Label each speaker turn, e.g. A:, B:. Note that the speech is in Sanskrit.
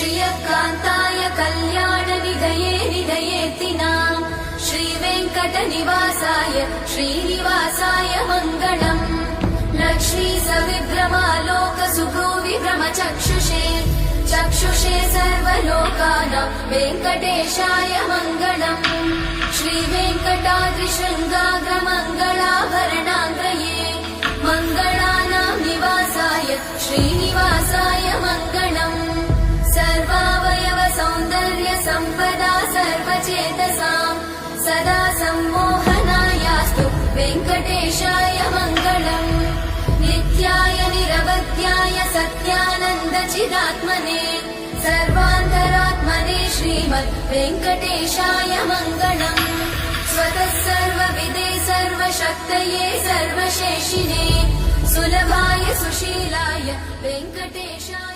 A: श्रियकान्ताय कल्याणनिधये निधयेतिनां श्रीवेङ्कटनिवासाय श्रीनिवासाय मङ्गलम्। लक्ष्मी सविभ्रमालोकसुभ्रूविभ्रमचक्षुषे चक्षुषे सर्वलोकानां वेङ्कटेशाय मङ्गलम्। श्रीवेङ्कटाद्रिशृङ्गाग्रमङ्गलाभरणाङ्गये मङ्गलानां निवासाय श्रीनिवासाय मङ्गलम्। सर्वावयव सौन्दर्य सम्पदा सर्वचेतसां सदा सम्मोहनायास्तु वेङ्कटेशाय मङ्गलम्। नित्याय निरवध्याय सत्यानन्दचिदात्मने सर्वान्तरात्मने श्रीमद् वेङ्कटेशाय मङ्गलम्। स्वतः सर्वविदे सर्वशक्तये सर्वशेषिणे सुलभाय सुशीलाय वेङ्कटेशाय